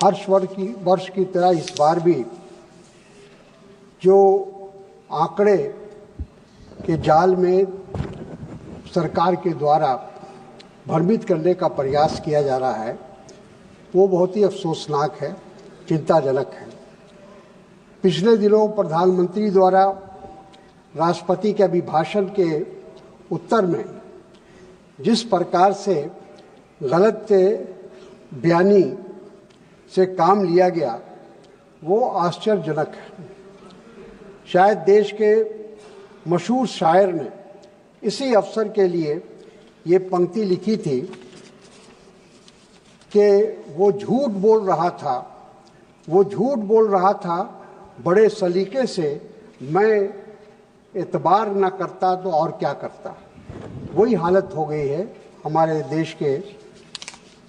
हर वर्ष की तरह इस बार भी जो आंकड़े के जाल में सरकार के द्वारा भ्रमित करने का प्रयास किया जा रहा है वो बहुत ही अफसोसनाक है, चिंताजनक है। पिछले दिनों प्रधानमंत्री द्वारा राष्ट्रपति के अभिभाषण के उत्तर में जिस प्रकार से गलत बयानी से काम लिया गया वो आश्चर्यजनक है। शायद देश के मशहूर शायर ने इसी अवसर के लिए ये पंक्ति लिखी थी कि वो झूठ बोल रहा था बड़े सलीके से, मैं एतबार न करता तो और क्या करता। वही हालत हो गई है हमारे देश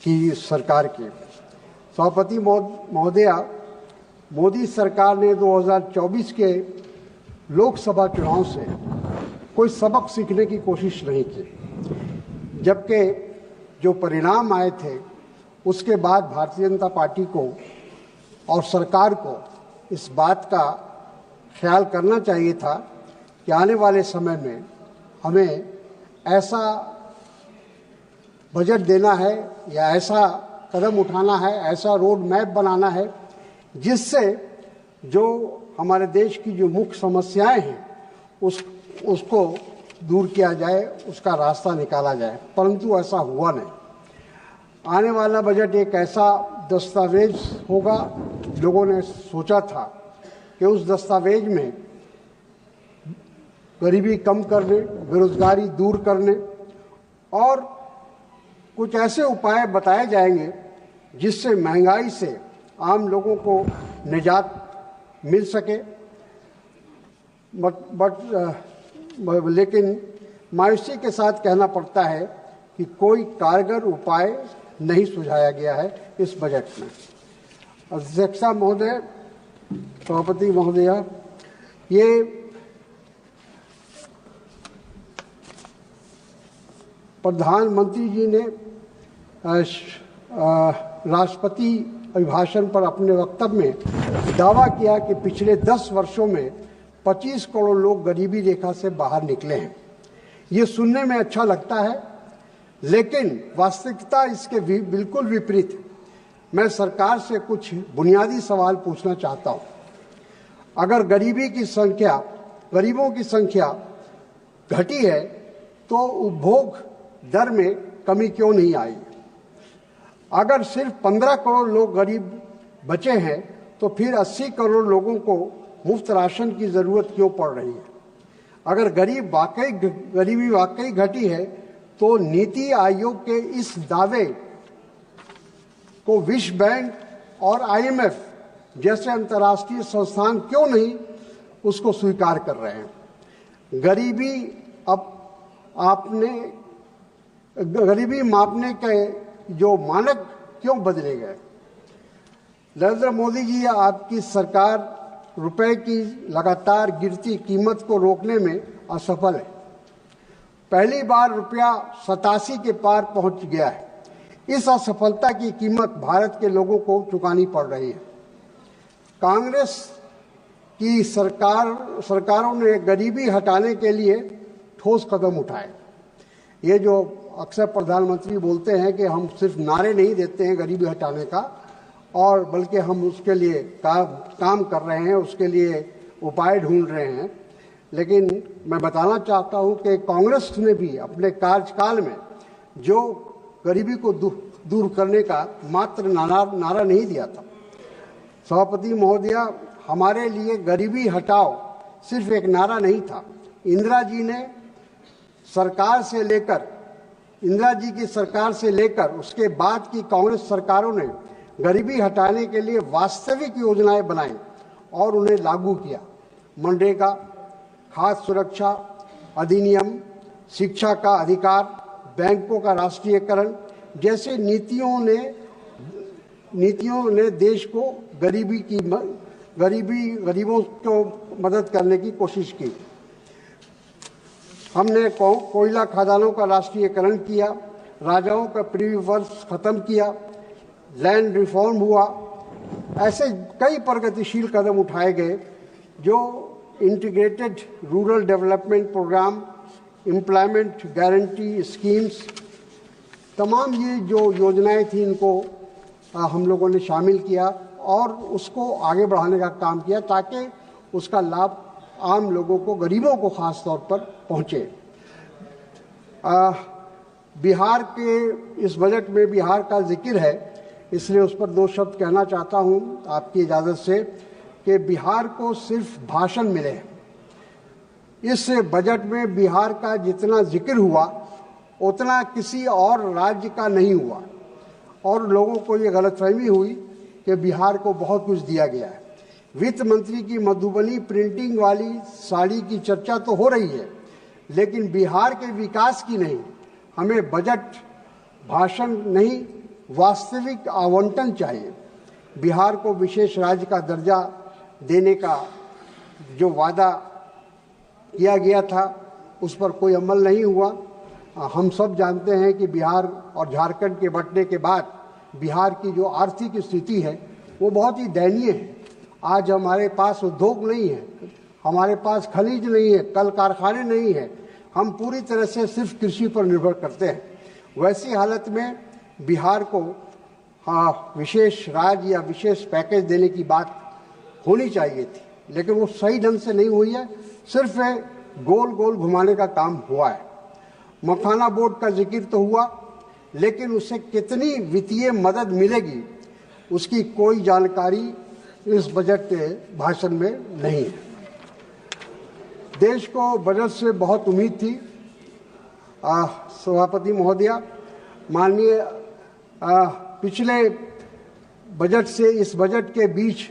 की सरकार की। सभापति महोदया, मोदी सरकार ने 2024 के लोकसभा चुनाव से कोई सबक सीखने की कोशिश नहीं की, जबकि जो परिणाम आए थे उसके बाद भारतीय जनता पार्टी को और सरकार को इस बात का ख्याल करना चाहिए था कि आने वाले समय में हमें ऐसा बजट देना है या ऐसा कदम उठाना है, ऐसा रोड मैप बनाना है जिससे जो हमारे देश की जो मुख्य समस्याएं हैं उसको दूर किया जाए, उसका रास्ता निकाला जाए, परंतु ऐसा हुआ नहीं। आने वाला बजट एक ऐसा दस्तावेज होगा, लोगों ने सोचा था कि उस दस्तावेज में गरीबी कम करने, बेरोजगारी दूर करने और कुछ ऐसे उपाय बताए जाएंगे जिससे महंगाई से आम लोगों को निजात मिल सके। लेकिन मायूसी के साथ कहना पड़ता है कि कोई कारगर उपाय नहीं सुझाया गया है इस बजट में। अध्यक्षा महोदय, सभापति महोदया, ये प्रधानमंत्री जी ने राष्ट्रपति अभिभाषण पर अपने वक्तव्य में दावा किया कि पिछले 10 वर्षों में 25 करोड़ लोग गरीबी रेखा से बाहर निकले हैं। ये सुनने में अच्छा लगता है, लेकिन वास्तविकता इसके बिल्कुल विपरीत है। मैं सरकार से कुछ बुनियादी सवाल पूछना चाहता हूँ। अगर गरीबों की संख्या घटी है तो उपभोग दर में कमी क्यों नहीं आई? अगर सिर्फ 15 करोड़ लोग गरीब बचे हैं तो फिर 80 करोड़ लोगों को मुफ्त राशन की जरूरत क्यों पड़ रही है? अगर गरीबी वाकई घटी है तो नीति आयोग के इस दावे को विश्व बैंक और IMF जैसे अंतर्राष्ट्रीय संस्थान क्यों नहीं उसको स्वीकार कर रहे हैं? गरीबी मापने के जो मानक क्यों बदले गए? नरेंद्र मोदी जी, आपकी सरकार रुपए की लगातार गिरती कीमत को रोकने में असफल है। पहली बार रुपया 87 के पार पहुंच गया है। इस असफलता की कीमत भारत के लोगों को चुकानी पड़ रही है। कांग्रेस की सरकारों ने गरीबी हटाने के लिए ठोस कदम उठाए। ये जो अक्सर प्रधानमंत्री बोलते हैं कि हम सिर्फ नारे नहीं देते हैं गरीबी हटाने का, और बल्कि हम उसके लिए काम कर रहे हैं, उसके लिए उपाय ढूंढ रहे हैं। लेकिन मैं बताना चाहता हूं कि कांग्रेस ने भी अपने कार्यकाल में जो गरीबी को दूर करने का मात्र नारा नहीं दिया था। सभापति महोदया, हमारे लिए गरीबी हटाओ सिर्फ एक नारा नहीं था। इंदिरा जी की सरकार से लेकर उसके बाद की कांग्रेस सरकारों ने गरीबी हटाने के लिए वास्तविक योजनाएं बनाई और उन्हें लागू किया। मनरेगा, खाद्य सुरक्षा अधिनियम, शिक्षा का अधिकार, बैंकों का राष्ट्रीयकरण जैसे नीतियों ने देश को गरीबों को मदद करने की कोशिश की। हमने कोयला खदानों का राष्ट्रीयकरण किया, राजाओं का प्रिविलेज खत्म किया, लैंड रिफॉर्म हुआ, ऐसे कई प्रगतिशील कदम उठाए गए जो integrated rural development programme, employment guarantee schemes, तमाम ये जो योजनाएं थी इनको हम लोगों ने शामिल किया और उसको आगे बढ़ाने का काम किया ताकि उसका लाभ आम लोगों को, गरीबों को खास तौर पर पहुंचे। बिहार के इस बजट में बिहार का जिक्र है, इसलिए उस पर दो शब्द कहना चाहता हूं आपकी इजाज़त से कि बिहार को सिर्फ भाषण मिले। इस बजट में बिहार का जितना जिक्र हुआ उतना किसी और राज्य का नहीं हुआ और लोगों को ये गलतफहमी हुई कि बिहार को बहुत कुछ दिया गया है। वित्त मंत्री की मधुबनी प्रिंटिंग वाली साड़ी की चर्चा तो हो रही है, लेकिन बिहार के विकास की नहीं। हमें बजट भाषण नहीं, वास्तविक आवंटन चाहिए। बिहार को विशेष राज्य का दर्जा देने का जो वादा किया गया था उस पर कोई अमल नहीं हुआ। हम सब जानते हैं कि बिहार और झारखंड के बंटने के बाद बिहार की जो आर्थिक स्थिति है वो बहुत ही दयनीय है। आज हमारे पास उद्योग नहीं है, हमारे पास खनिज नहीं है, कल कारखाने नहीं है, हम पूरी तरह से सिर्फ कृषि पर निर्भर करते हैं। वैसी हालत में बिहार को विशेष राज्य या विशेष पैकेज देने की बात होनी चाहिए थी, लेकिन वो सही ढंग से नहीं हुई है, सिर्फ गोल गोल घुमाने का काम हुआ है। मखाना बोर्ड का जिक्र तो हुआ, लेकिन उसे कितनी वित्तीय मदद मिलेगी उसकी कोई जानकारी इस बजट के भाषण में नहीं है। देश को बजट से बहुत उम्मीद थी। सभापति महोदया, माननीय पिछले बजट से इस बजट के बीच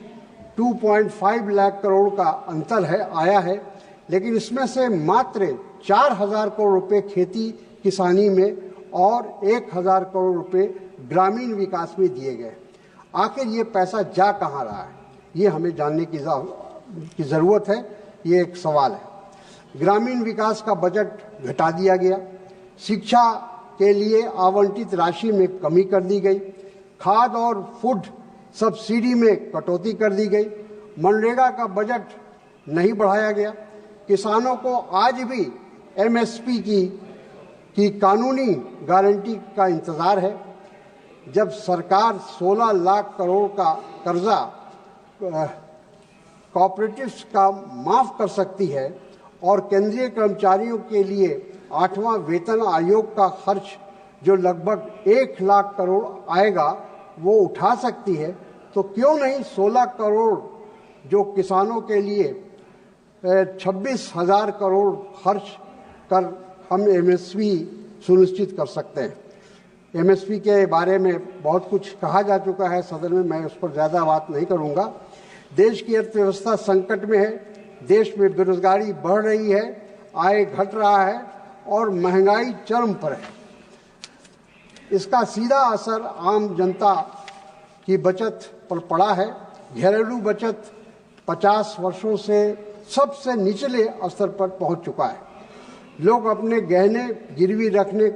2.5 लाख करोड़ का अंतर आया है, लेकिन इसमें से मात्र 4,000 करोड़ रुपए खेती किसानी में और 1,000 करोड़ रुपए ग्रामीण विकास में दिए गए। आखिर ये पैसा जा कहाँ रहा है, ये हमें जानने की ज़रूरत है। ये एक सवाल है। ग्रामीण विकास का बजट घटा दिया गया, शिक्षा के लिए आवंटित राशि में कमी कर दी गई, खाद और फूड सब्सिडी में कटौती कर दी गई, मनरेगा का बजट नहीं बढ़ाया गया। किसानों को आज भी एमएसपी की कानूनी गारंटी का इंतज़ार है। जब सरकार 16 लाख करोड़ का कर्जा कॉपरेटिव्स का माफ़ कर सकती है और केंद्रीय कर्मचारियों के लिए 8वां वेतन आयोग का खर्च जो लगभग 1 लाख करोड़ आएगा वो उठा सकती है, तो क्यों नहीं 16 करोड़ जो किसानों के लिए 26,000 करोड़ खर्च कर हम एमएसपी सुनिश्चित कर सकते हैं। एमएसपी के बारे में बहुत कुछ कहा जा चुका है सदन में, मैं उस पर ज़्यादा बात नहीं करूँगा। देश की अर्थव्यवस्था संकट में है, देश में बेरोजगारी बढ़ रही है, आय घट रहा है और महंगाई चरम पर है। इसका सीधा असर आम जनता की बचत पर पड़ा है। घरेलू बचत 50 वर्षों से सबसे निचले स्तर पर पहुंच चुका है। लोग अपने गहने गिरवी रखने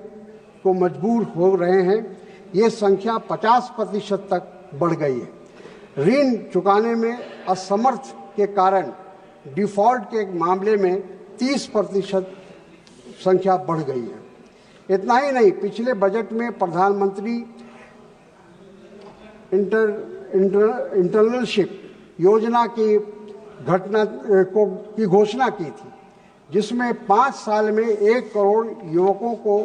को मजबूर हो रहे हैं। ये संख्या 50% तक बढ़ गई है। ऋण चुकाने में असमर्थ के कारण डिफॉल्ट के मामले में 30% संख्या बढ़ गई है। इतना ही नहीं, पिछले बजट में प्रधानमंत्री इंटर्नशिप योजना की घोषणा की थी, जिसमें 5 साल में 1 करोड़ युवकों को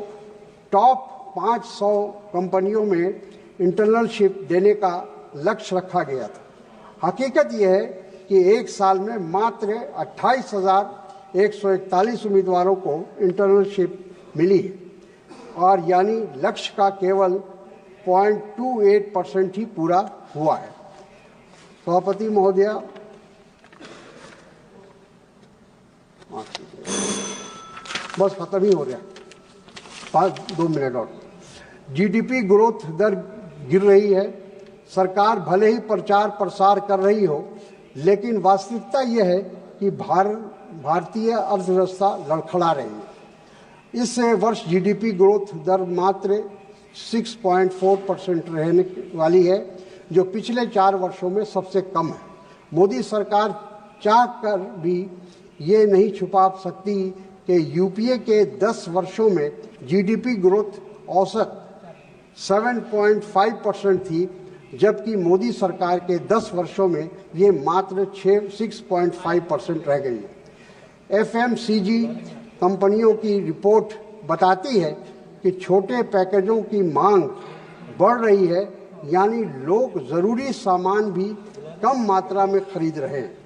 टॉप 500 कंपनियों में इंटर्नशिप देने का लक्ष्य रखा गया था। हकीकत यह है कि 1 साल में मात्र 28,141 उम्मीदवारों को इंटर्नशिप मिली है और यानी लक्ष्य का केवल 0.28% ही पूरा हुआ है। सभापति महोदया, बस खत्म ही हो गया, 2 मिनट और। जीडीपी ग्रोथ दर गिर रही है। सरकार भले ही प्रचार प्रसार कर रही हो, लेकिन वास्तविकता यह है कि भारतीय अर्थव्यवस्था लड़खड़ा रही है। इस वर्ष जीडीपी ग्रोथ दर मात्र 6.4% रहने वाली है, जो पिछले 4 वर्षों में सबसे कम है। मोदी सरकार चाह कर भी ये नहीं छुपा सकती कि यूपीए के 10 वर्षों में जीडीपी ग्रोथ औसत 7.5% थी, जबकि मोदी सरकार के 10 वर्षों में ये मात्र 6.5% रह गई है। एफएमसीजी कंपनियों की रिपोर्ट बताती है कि छोटे पैकेजों की मांग बढ़ रही है, यानी लोग ज़रूरी सामान भी कम मात्रा में खरीद रहे हैं।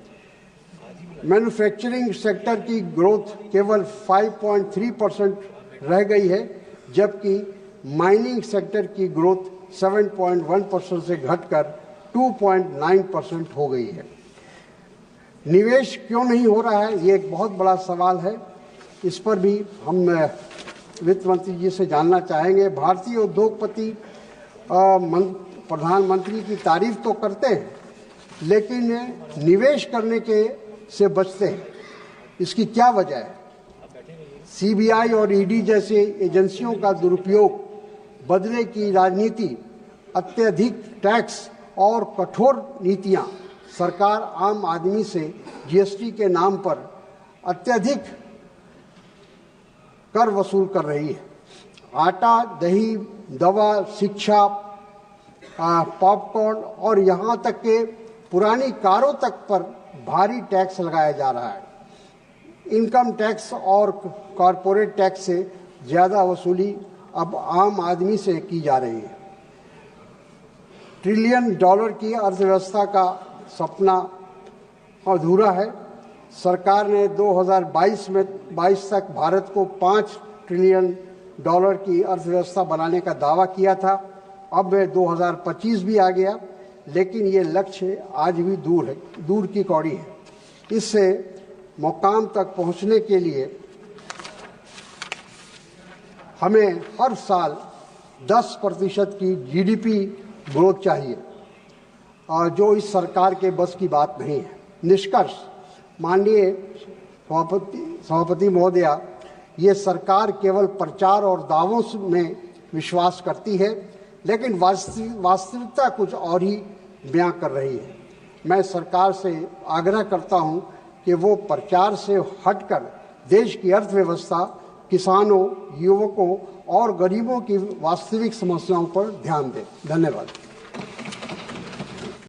मैन्युफैक्चरिंग सेक्टर की ग्रोथ केवल 5.3% रह गई है, जबकि माइनिंग सेक्टर की ग्रोथ 7.1% से घटकर 2.9% हो गई है। निवेश क्यों नहीं हो रहा है, ये एक बहुत बड़ा सवाल है। इस पर भी हम वित्त मंत्री जी से जानना चाहेंगे। भारतीय उद्योगपति प्रधानमंत्री की तारीफ तो करते हैं, लेकिन निवेश करने के से बचते हैं। इसकी क्या वजह है? सीबीआई और ईडी जैसे एजेंसियों का दुरुपयोग, बदले की राजनीति, अत्यधिक टैक्स और कठोर नीतियां, सरकार आम आदमी से जीएसटी के नाम पर अत्यधिक कर वसूल कर रही है। आटा, दही, दवा, शिक्षा, पॉपकॉर्न और यहाँ तक के पुरानी कारों तक पर भारी टैक्स लगाया जा रहा है। इनकम टैक्स और कॉरपोरेट टैक्स से ज़्यादा वसूली अब आम आदमी से की जा रही है। $1 ट्रिलियन की अर्थव्यवस्था का सपना अधूरा है। सरकार ने 2022 तक भारत को $5 ट्रिलियन की अर्थव्यवस्था बनाने का दावा किया था। अब 2025 भी आ गया, लेकिन ये लक्ष्य आज भी दूर की कौड़ी है। इससे मुकाम तक पहुंचने के लिए हमें हर साल 10% की जीडीपी ग्रोथ चाहिए, और जो इस सरकार के बस की बात नहीं है। निष्कर्ष, माननीय सभापति महोदया, ये सरकार केवल प्रचार और दावों में विश्वास करती है, लेकिन वास्तविकता कुछ और ही बयां कर रही है। मैं सरकार से आग्रह करता हूं कि वो प्रचार से हटकर देश की अर्थव्यवस्था, किसानों, युवकों और गरीबों की वास्तविक समस्याओं पर ध्यान दें। धन्यवाद।